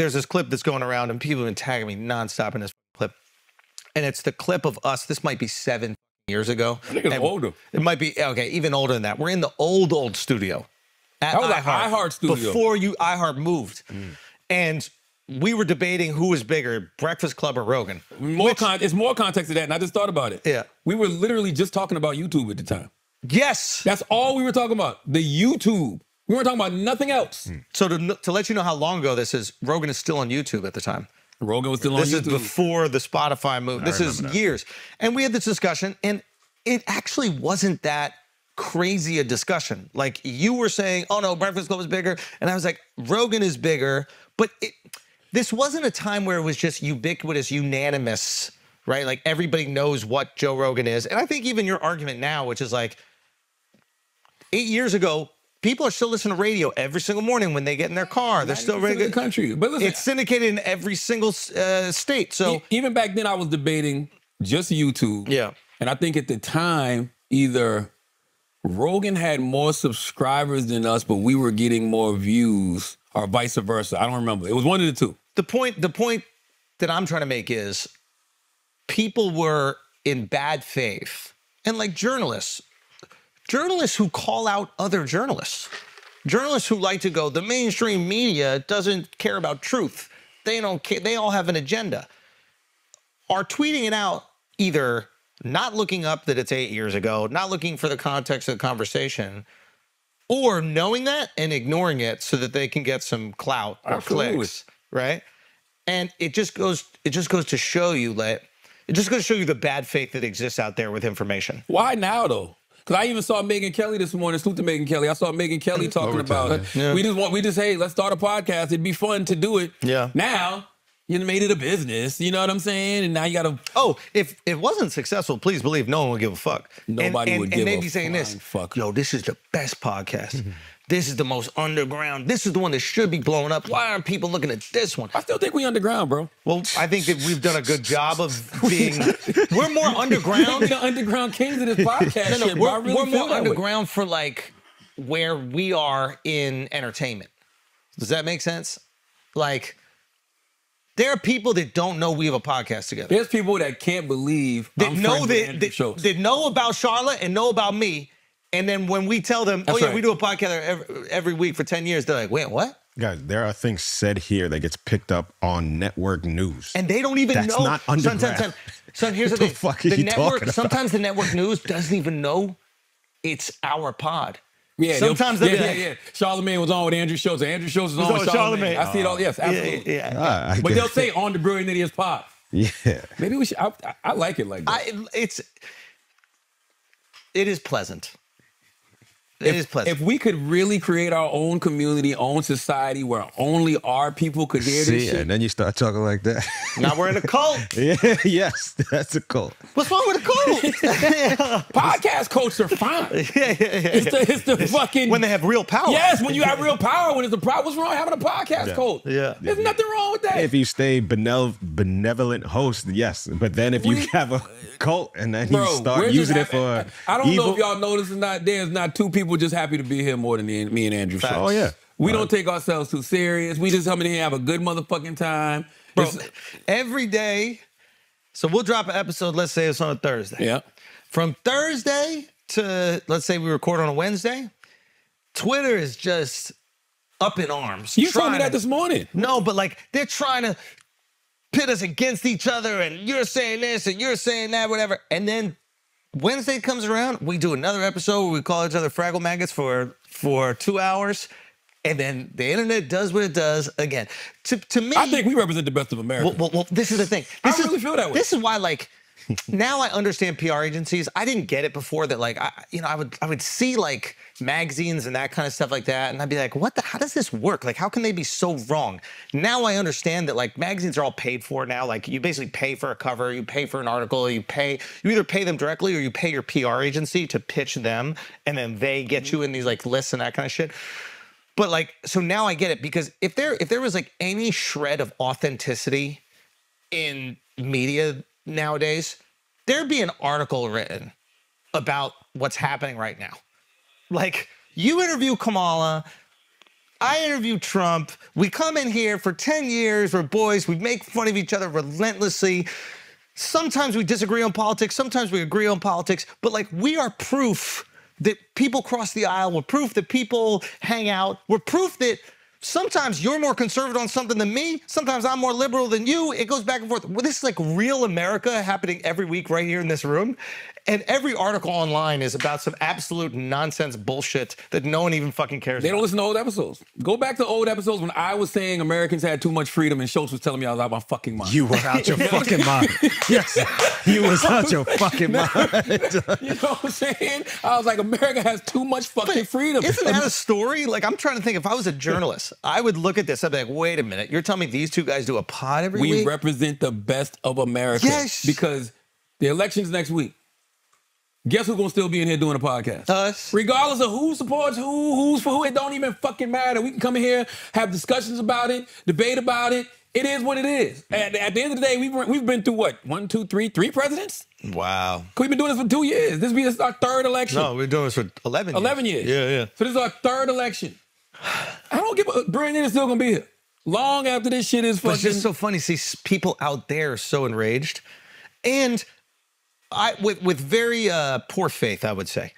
there's this clip that's going around and people have been tagging me nonstop in this clip. And it's the clip of us. This might be 7 years ago. I think it's older. It might be, okay, even older than that. We're in the old studio. At that was like iHeart studio. Before iHeart moved. And we were debating who was bigger, Breakfast Club or Rogan. It's more context to that, and I just thought about it. Yeah. We were literally just talking about YouTube at the time. Yes. That's all we were talking about. The YouTube. We weren't talking about nothing else. So to let you know how long ago this is, Rogan is still on YouTube at the time. Rogan was still on YouTube. This is before the Spotify move. This is years. And we had this discussion, and it actually wasn't that crazy a discussion. Like, you were saying, oh no, Breakfast Club is bigger. And I was like, Rogan is bigger. But this wasn't a time where it was just ubiquitous, unanimous, right? Like, everybody knows what Joe Rogan is. And I think even your argument now, which is like, 8 years ago, people are still listening to radio every single morning when they get in their car. They're still ready. The country, but listen, it's syndicated in every single state. So even back then, I was debating just YouTube. Yeah, and I think at the time, either Rogan had more subscribers than us, but we were getting more views, or vice versa. I don't remember. It was one of the two. The point that I'm trying to make is people were in bad faith, and like journalists who call out other journalists who like to go, the mainstream media doesn't care about truth. They don't care. They all have an agenda. Are tweeting it out, either not looking up that it's 8 years ago, not looking for the context of the conversation, or knowing that and ignoring it so that they can get some clout or clicks, right? And it just goes to show you that the bad faith that exists out there with information. Why now though? Because I even saw Megyn Kelly this morning. Salute to Megyn Kelly. I saw Megyn Kelly talking about yeah. we just hey, let's start a podcast. It'd be fun to do it. Yeah. Now you made it a business. You know what I'm saying? And now you got to. Oh, if it wasn't successful, please believe no one would give a fuck. Nobody would give a fuck. And they'd be saying this, fuck. Yo, this is the best podcast. This is the most underground. This is the one that should be blowing up. Why aren't people looking at this one? I still think we underground, bro. Well, I think that we've done a good job of being. We're more underground. We're the underground kings of this podcast. No, shit, we're more underground for like where we are in entertainment. Does that make sense? Like, there are people that don't know we have a podcast together. There's people that can't believe that know about Charlotte and know about me. And then when we tell them, we do a podcast every week for 10 years, they're like, wait, what? Guys, there are things said here that gets picked up on network news. And they don't even know. That's not underground. Son, here's the thing. Fuck are you talking about? Sometimes the network news doesn't even know it's our pod. Yeah, sometimes Charlamagne was on with Andrew Schulz. Andrew Schulz was on with Charlamagne. I see it all. Yes, absolutely. Yeah. But they'll say on the Brilliant Idiots pod. Yeah. Maybe we should. I like it like that. It is pleasant. It is pleasant. If we could really create our own community, own society where only our people could hear this shit. And then you start talking like that. Now we're in a cult. Yes, that's a cult. What's wrong with a cult? Podcast cults are fine. Yeah. It's the fucking... When they have real power. Yes, when you have real power, when it's a problem. What's wrong with having a podcast cult? Yeah. There's nothing wrong with that. If you stay benevolent host, yes. But then if you have a cult and then you start using it for I don't evil. know if y'all notice or not, there's not two people just happy to be here more than me and Andrew Schulz. Oh, yeah. We don't take ourselves too serious. We just come in here and have a good motherfucking time. Bro, every day, so we'll drop an episode, let's say it's on a Thursday. Yeah. From Thursday to, let's say we record on a Wednesday, Twitter is just up in arms. You told me that this morning. No, but like they're trying to pit us against each other and you're saying this and you're saying that, whatever. And then Wednesday comes around, we do another episode where we call each other Fraggle Maggots for 2 hours, and then the internet does what it does again. To me, I think we represent the best of America. Well, this is the thing. I really feel that way. This is why, like, now I understand PR agencies. I didn't get it before that, like, I would see like magazines and that kind of stuff like that, and I'd be like, how does this work? Like, how can they be so wrong? Now I understand that like magazines are all paid for now. Like, you basically pay for a cover, you pay for an article, you either pay them directly or you pay your PR agency to pitch them, and then they get you in these like lists and that kind of shit. But like, so now I get it, because if there was like any shred of authenticity in media nowadays, there'd be an article written about what's happening right now. Like, you interview Kamala I interview Trump. We come in here for 10 years. We're boys. We make fun of each other relentlessly. Sometimes we disagree on politics. Sometimes we agree on politics. But like, we are proof that people cross the aisle. We're proof that people hang out. We're proof that sometimes you're more conservative on something than me. Sometimes I'm more liberal than you. It goes back and forth. Well, this is like real America happening every week right here in this room. And every article online is about some absolute nonsense bullshit that no one even fucking cares They about. don't listen to old episodes. Go back to old episodes when I was saying Americans had too much freedom and Schulz was telling me I was out of my fucking mind. You were out your fucking mind. Yes, you was out your fucking mind. You know what I'm saying? I was like, America has too much fucking freedom. Isn't that a story? Like, I'm trying to think, if I was a journalist, I would look at this, I'd be like, wait a minute, you're telling me these two guys do a pod every We week? represent the best of America. Yes. Because the election's next week. Guess who's gonna still be in here doing a podcast? Us. Regardless of who supports who's for who, it don't even fucking matter. We can come in here, have discussions about it, debate about it. It is what it is. And at the end of the day, we've been through what? 1, 2, 3 presidents? Wow. We've been doing this for 2 years. This will be our third election. No, we're doing this for 11 years. 11 years. Yeah. So this is our third election. I don't give a Brandon is still gonna be here. Long after this shit is fucking. But it's just so funny to see people out there so enraged. And with very poor faith, I would say.